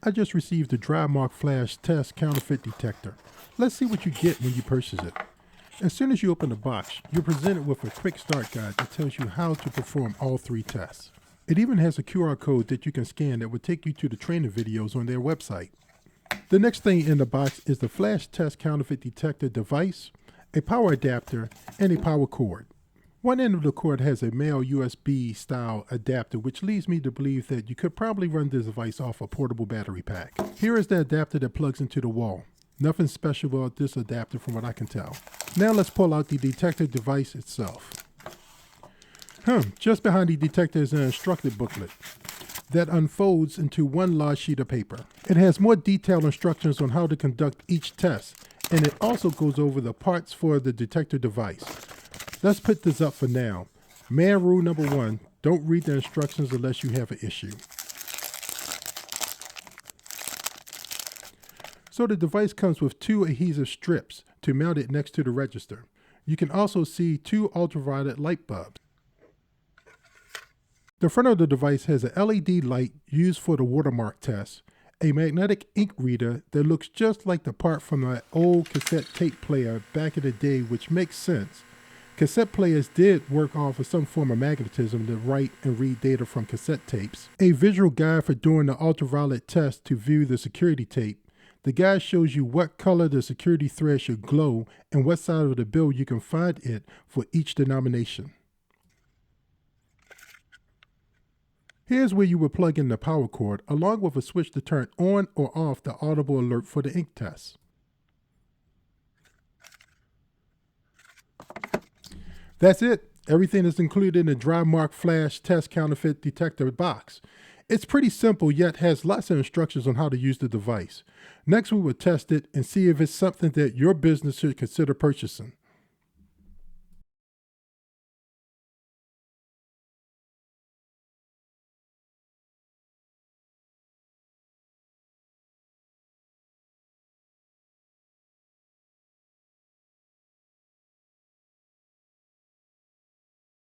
I just received the Dri-Mark Flash Counterfeit Detector. Let's see what you get when you purchase it. As soon as you open the box, you're presented with a quick start guide that tells you how to perform all 3 tests. It even has a QR code that you can scan that will take you to the training videos on their website. The next thing in the box is the Flash Test Counterfeit Detector device, a power adapter, and a power cord. One end of the cord has a male USB style adapter, which leads me to believe that you could probably run this device off a portable battery pack. Here is the adapter that plugs into the wall. Nothing special about this adapter from what I can tell. Now let's pull out the detector device itself. Just behind the detector is an instructive booklet that unfolds into one large sheet of paper. It has more detailed instructions on how to conduct each test, and it also goes over the parts for the detector device. Let's put this up for now. Man rule number 1, don't read the instructions unless you have an issue. So the device comes with 2 adhesive strips to mount it next to the register. You can also see 2 ultraviolet light bulbs. The front of the device has a LED light used for the watermark test, a magnetic ink reader that looks just like the part from an old cassette tape player back in the day, which makes sense. Cassette players did work off of some form of magnetism to write and read data from cassette tapes. A visual guide for doing the ultraviolet test to view the security tape. The guide shows you what color the security thread should glow and what side of the bill you can find it for each denomination. Here's where you will plug in the power cord along with a switch to turn on or off the audible alert for the ink test. That's it. Everything is included in the Dri-Mark Flash Test Counterfeit Detector box. It's pretty simple, yet has lots of instructions on how to use the device. Next, we will test it and see if it's something that your business should consider purchasing.